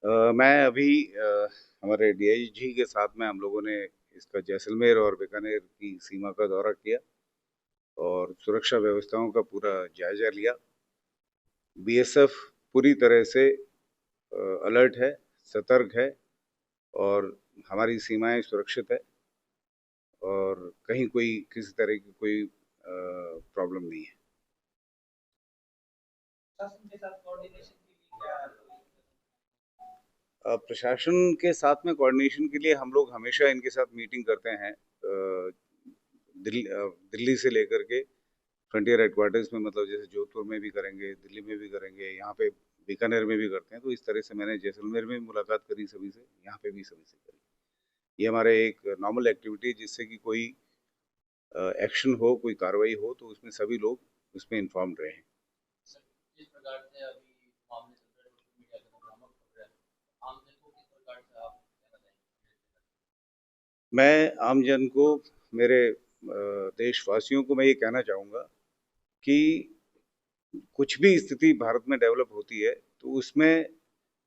मैं अभी हमारे डीआईजी के साथ में हम लोगों ने इसका जैसलमेर और बीकानेर की सीमा का दौरा किया और सुरक्षा व्यवस्थाओं का पूरा जायजा लिया। बीएसएफ पूरी तरह से अलर्ट है, सतर्क है और हमारी सीमाएं सुरक्षित है और कहीं कोई किसी तरह की कोई प्रॉब्लम नहीं है। शासन के साथ कोऑर्डिनेशन के लिए क्या प्रशासन के साथ में कोऑर्डिनेशन के लिए हम लोग हमेशा इनके साथ मीटिंग करते हैं। दिल्ली से लेकर के फ्रंटियर हेडक्वार्टर्स में, मतलब जैसे जोधपुर में भी करेंगे, दिल्ली में भी करेंगे, यहाँ पे बीकानेर में भी करते हैं। तो इस तरह से मैंने जैसलमेर में भी मुलाकात करी सभी से, यहाँ पे भी सभी से करी। ये हमारे एक नॉर्मल एक्टिविटी है जिससे कि कोई एक्शन हो, कोई कार्रवाई हो तो उसमें सभी लोग उसमें इन्फॉर्म रहे। सर, जिस प्रकार से अभी मामले चल रहे हैं सोशल मीडिया पे भ्रामक खबरें आम जन को किस प्रकार से आप कहना चाहेंगे? मैं आम जन को, मेरे देशवासियों को मैं ये कहना चाहूँगा कि कुछ भी स्थिति भारत में डेवलप होती है तो उसमें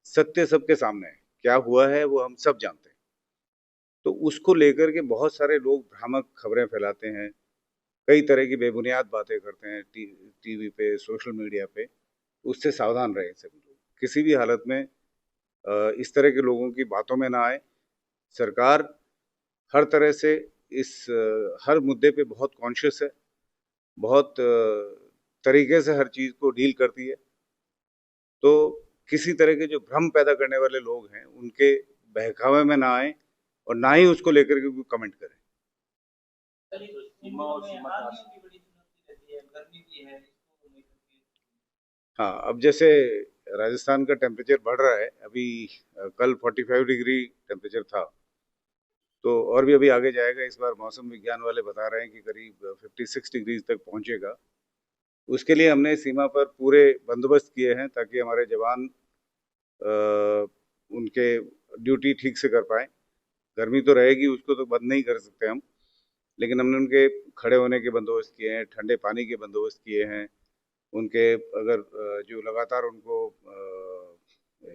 सत्य सबके सामने है। क्या हुआ है वो हम सब जानते हैं। तो उसको लेकर के बहुत सारे लोग भ्रामक खबरें फैलाते हैं, कई तरह की बेबुनियाद बातें करते हैं टीवी पे, सोशल मीडिया पे। उससे सावधान रहें सभी लोग, किसी भी हालत में इस तरह के लोगों की बातों में ना आए। सरकार हर तरह से हर मुद्दे पे बहुत कॉन्शियस है, बहुत तरीके से हर चीज को डील करती है। तो किसी तरह के जो भ्रम पैदा करने वाले लोग हैं उनके बहकावे में ना आए और ना ही उसको लेकर के कोई कमेंट करें। सर, तो सीमा और सीमा के आदियों की बड़ी चुनौती रहती है, गर्मी भी है, इसको लेकर के हाँ, अब जैसे राजस्थान का टेम्परेचर बढ़ रहा है अभी। कल 45 डिग्री टेम्परेचर था, तो और भी अभी आगे जाएगा। इस बार मौसम विज्ञान वाले बता रहे हैं कि करीब 56 डिग्री तक पहुंचेगा। उसके लिए हमने सीमा पर पूरे बंदोबस्त किए हैं ताकि हमारे जवान अ, उनके ड्यूटी ठीक से कर पाए। गर्मी तो रहेगी, उसको तो बंद नहीं कर सकते हम, लेकिन हमने उनके खड़े होने के बंदोबस्त किए हैं, ठंडे पानी के बंदोबस्त किए हैं। उनके अगर जो लगातार उनको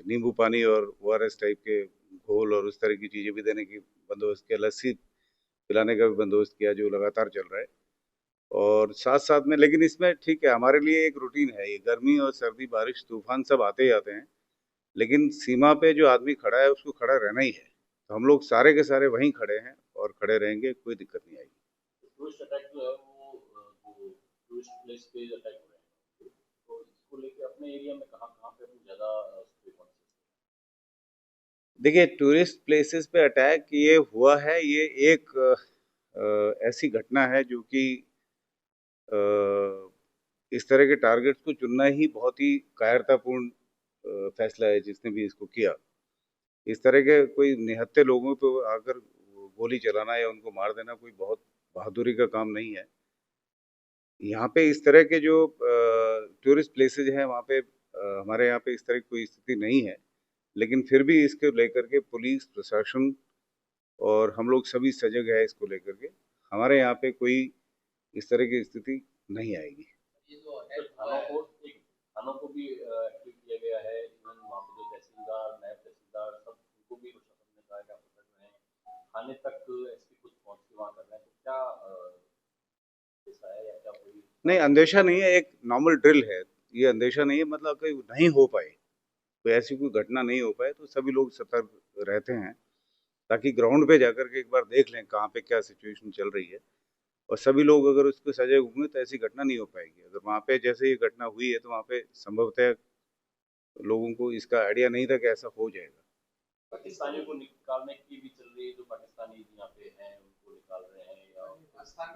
नींबू पानी और ओआरएस टाइप के घोल और उस तरह की चीज़ें भी देने की बंदोबस्त किया, लस्सी पिलाने का भी बंदोबस्त किया जो लगातार चल रहा है। और साथ साथ में, लेकिन इसमें ठीक है, हमारे लिए एक रूटीन है। ये गर्मी और सर्दी, बारिश, तूफान सब आते ही आते हैं, लेकिन सीमा पे जो आदमी खड़ा है उसको खड़ा रहना ही है। तो हम लोग सारे के सारे वहीं खड़े हैं और खड़े रहेंगे, कोई दिक्कत नहीं आएगी। टूरिस्ट अटैक जो है वो जो टूरिस्ट प्लेस पे अटैक हो रहे हैं, तो इसको लेके अपने एरिया में कहाँ कहाँ पे हम ज़्यादा प्रिकॉशंस देखिए, टूरिस्ट प्लेसेस पे अटैक ये हुआ है, ये एक ऐसी घटना है जो कि अ, इस तरह के टारगेट्स को चुनना ही बहुत ही कायरतापूर्ण फैसला है जिसने भी इसको किया। इस तरह के कोई निहत्थे लोगों पे आकर गोली चलाना या उनको मार देना कोई बहुत बहादुरी का काम नहीं है। यहाँ पे इस तरह के जो टूरिस्ट प्लेसेज हैं वहाँ पे हमारे यहाँ पे इस तरह की कोई स्थिति नहीं है। लेकिन फिर भी इसको लेकर के पुलिस प्रशासन और हम लोग सभी सजग है इसको लेकर के। हमारे यहाँ पे कोई इस तरह की स्थिति नहीं आएगी। ये जो अटैक थानों को एक थानों को भी एक्टिव किया गया है, इवन वहाँ पे जो तहसीलदार, नायब तहसीलदार सब उनको भी प्रशासन ने कहा है कि आप सतर्क रहें, थाने तक एसपी खुद पहुँच के वहाँ कर रहे हैं, तो क्या ऐसा है या क्या कोई नहीं, सावधानी? अंदेशा नहीं है, एक नॉर्मल ड्रिल है। ये अंदेशा नहीं है, मतलब कि नहीं हो पाए, कोई ऐसी कोई घटना नहीं हो पाए तो सभी लोग सतर्क रहते हैं ताकि ग्राउंड पे जाकर के एक बार देख लें कहाँ पे क्या सिचुएशन चल रही है। और सभी लोग अगर उसको सजग होंगे तो ऐसी घटना नहीं हो पाएगी। अगर वहाँ पे जैसे ये घटना हुई है तो वहाँ पे संभवतः लोगों को इसका आइडिया नहीं था कि ऐसा हो जाएगा। पाकिस्तानियों को निकालने की भी चल रही है, जो पाकिस्तानी यहाँ पे हैं उनको निकाल रहे हैं, या राजस्थान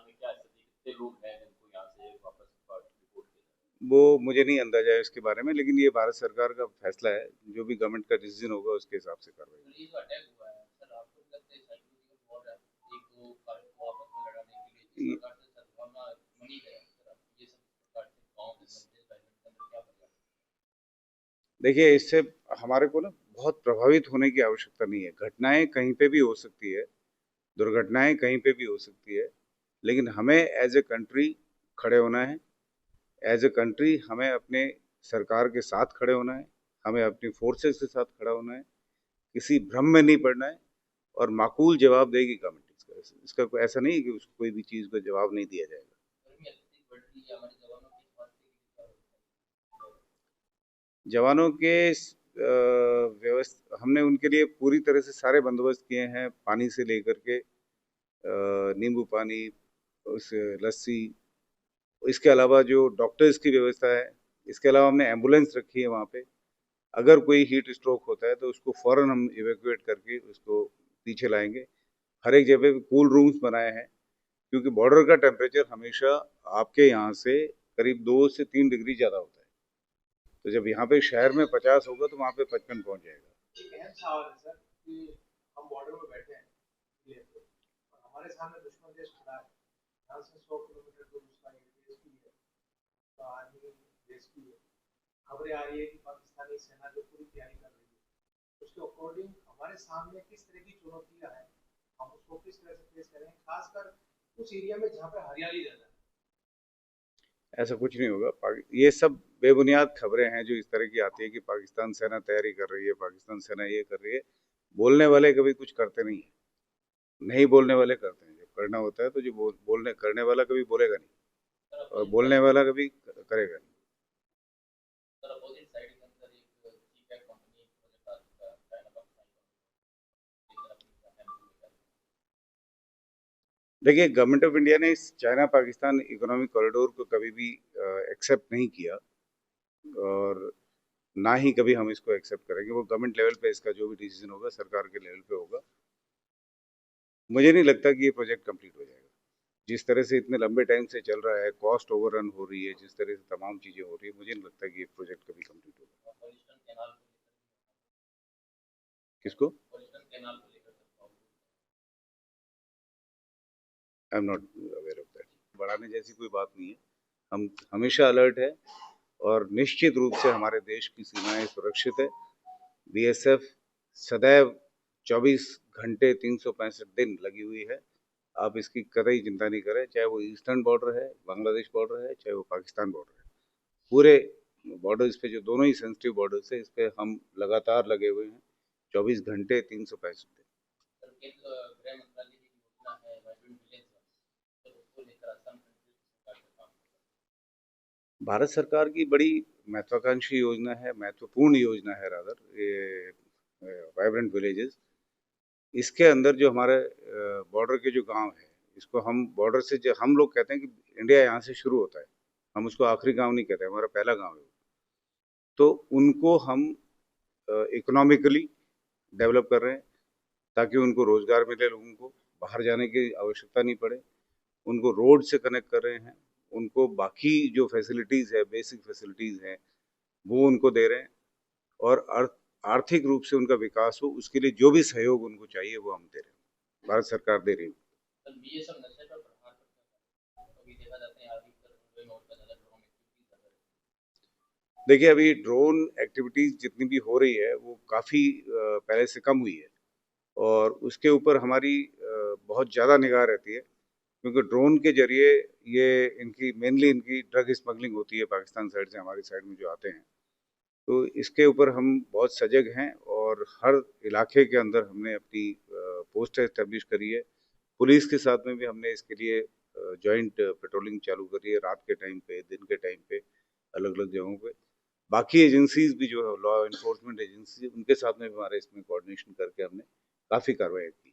में क्या स्थिति, कितने लोग हैं जिनको यहाँ से वापस रिपोर्ट किया जाए? वो मुझे नहीं अंदाजा है इसके बारे में, लेकिन ये भारत सरकार का फैसला है। जो भी गवर्नमेंट का डिसीजन होगा उसके हिसाब से कार्रवाई ये जो अटैक हुआ है सर, आपको भी लगता है साइकोलॉजिकल वॉर है, एक दो कारकों को आपस में लड़ाने के लिए जिस होगी। प्रकार से सद्भावना बनी है सर, अब ये सब प्रकार से गाँव में मंदिर प्राइवेट के अंदर क्या बदलाव? देखिए, इससे हमारे को ना बहुत प्रभावित होने की आवश्यकता नहीं है। घटनाएं कहीं पे भी हो सकती है, दुर्घटनाएं कहीं पे भी हो सकती है, लेकिन हमें एज ए कंट्री खड़े होना है। एज ए कंट्री हमें अपने सरकार के साथ खड़े होना है। हमें अपनी फोर्सेस के साथ खड़ा होना है, किसी भ्रम में नहीं पड़ना है, और माकूल जवाब देगी गवर्नमेंट इसका। इसका कोई ऐसा नहीं है कि उसको कोई भी चीज़ का जवाब नहीं दिया जाएगा। जवानों के व्यवस्था हमने उनके लिए पूरी तरह से सारे बंदोबस्त किए हैं, पानी से लेकर के नींबू पानी, उस लस्सी, इसके अलावा जो डॉक्टर्स की व्यवस्था है, इसके अलावा हमने एम्बुलेंस रखी है वहाँ पे। अगर कोई हीट स्ट्रोक होता है तो उसको फौरन हम इवैक्यूएट करके उसको पीछे लाएंगे। हर एक जगह पे कूल रूम्स बनाए हैं, क्योंकि बॉर्डर का टेम्परेचर हमेशा आपके यहाँ से करीब 2 से 3 डिग्री ज़्यादा होता है। तो जब यहाँ पे शहर में 50 होगा तो वहाँ पे 55 पहुँच जाएगा। एक अहम सवाल है सर कि हम बॉर्डर में बैठे हैं क्लियर पे, और हमारे सामने दुश्मन देश खड़ा है। यहाँ से 100 किलोमीटर दूर उसका एक देश की है, तो आर्मी देश की है। खबरें आ रही है कि पाकिस्तानी सेना जो पूरी तैयारी कर रही है, उसके अकॉर्डिंग हमारे सामने किस तरह की चुनौतियां हैं, हम उसको किस तरह से फेस करें, खासकर उस एरिया में जहाँ पे हरियाली ज्यादा है। ऐसा कुछ नहीं होगा। ये सब बेबुनियाद खबरें हैं जो इस तरह की आती है कि पाकिस्तान सेना तैयारी कर रही है, पाकिस्तान सेना ये कर रही है। बोलने वाले कभी कुछ करते नहीं है, नहीं बोलने वाले करते हैं। जब करना होता है तो जो बोलने करने वाला कभी बोलेगा नहीं, और बोलने वाला कभी करेगा नहीं। देखिए, गवर्नमेंट ऑफ इंडिया ने इस चाइना पाकिस्तान इकोनॉमिक कॉरिडोर को कभी भी एक्सेप्ट नहीं किया, और ना ही कभी हम इसको एक्सेप्ट करेंगे। वो गवर्नमेंट लेवल पे इसका जो भी डिसीजन होगा सरकार के लेवल पे होगा। मुझे नहीं लगता कि ये प्रोजेक्ट कंप्लीट हो जाएगा। जिस तरह से इतने लंबे टाइम से चल रहा है, कॉस्ट ओवररन हो रही है, जिस तरह से तमाम चीज़ें हो रही है, मुझे नहीं लगता कि ये प्रोजेक्ट कभी कंप्लीट होगा। किसको? I am not aware of that. बढ़ाने जैसी कोई बात नहीं है। हम हमेशा अलर्ट है, और निश्चित रूप से हमारे देश की सीमाएं सुरक्षित है। बीएसएफ सदैव 24 घंटे 365 दिन लगी हुई है। आप इसकी कतई चिंता नहीं करें, चाहे वो ईस्टर्न बॉर्डर है, बांग्लादेश बॉर्डर है, चाहे वो पाकिस्तान बॉर्डर है। पूरे बॉर्डर्स पे जो दोनों ही सेंसिटिव बॉर्डर्स है, इस पे हम लगातार लगे हुए हैं 24 घंटे 365 दिन। भारत सरकार की बड़ी महत्वाकांक्षी योजना है, महत्वपूर्ण योजना है रादर, ये वाइब्रेंट विलेजेस। इसके अंदर जो हमारे बॉर्डर के जो गांव है, इसको हम बॉर्डर से जो हम लोग कहते हैं कि इंडिया यहाँ से शुरू होता है, हम उसको आखिरी गांव नहीं कहते, हमारा पहला गांव है। तो उनको हम इकोनॉमिकली डेवलप कर रहे हैं, ताकि उनको रोजगार मिले, लोगों को बाहर जाने की आवश्यकता नहीं पड़े। उनको रोड से कनेक्ट कर रहे हैं, उनको बाकी जो फैसिलिटीज़ है, बेसिक फैसिलिटीज़ हैं, वो उनको दे रहे हैं, और आर्थिक रूप से उनका विकास हो, उसके लिए जो भी सहयोग उनको चाहिए वो हम दे रहे हैं, भारत सरकार दे रही है। देखिए, अभी ड्रोन एक्टिविटीज़ जितनी भी हो रही है वो काफ़ी पहले से कम हुई है, और उसके ऊपर हमारी बहुत ज़्यादा निगाह रहती है, क्योंकि ड्रोन के जरिए ये इनकी मेनली इनकी ड्रग स्मगलिंग होती है पाकिस्तान साइड से हमारी साइड में जो आते हैं। तो इसके ऊपर हम बहुत सजग हैं, और हर इलाके के अंदर हमने अपनी पोस्ट एस्टेब्लिश करी है। पुलिस के साथ में भी हमने इसके लिए जॉइंट पेट्रोलिंग चालू करी है, रात के टाइम पे, दिन के टाइम पे, अलग अलग जगहों पे। बाकी एजेंसीज भी जो है, लॉ इन्फोर्समेंट एजेंसी, उनके साथ में भी हमारे इसमें कोऑर्डिनेशन करके हमने काफ़ी कार्रवाई की।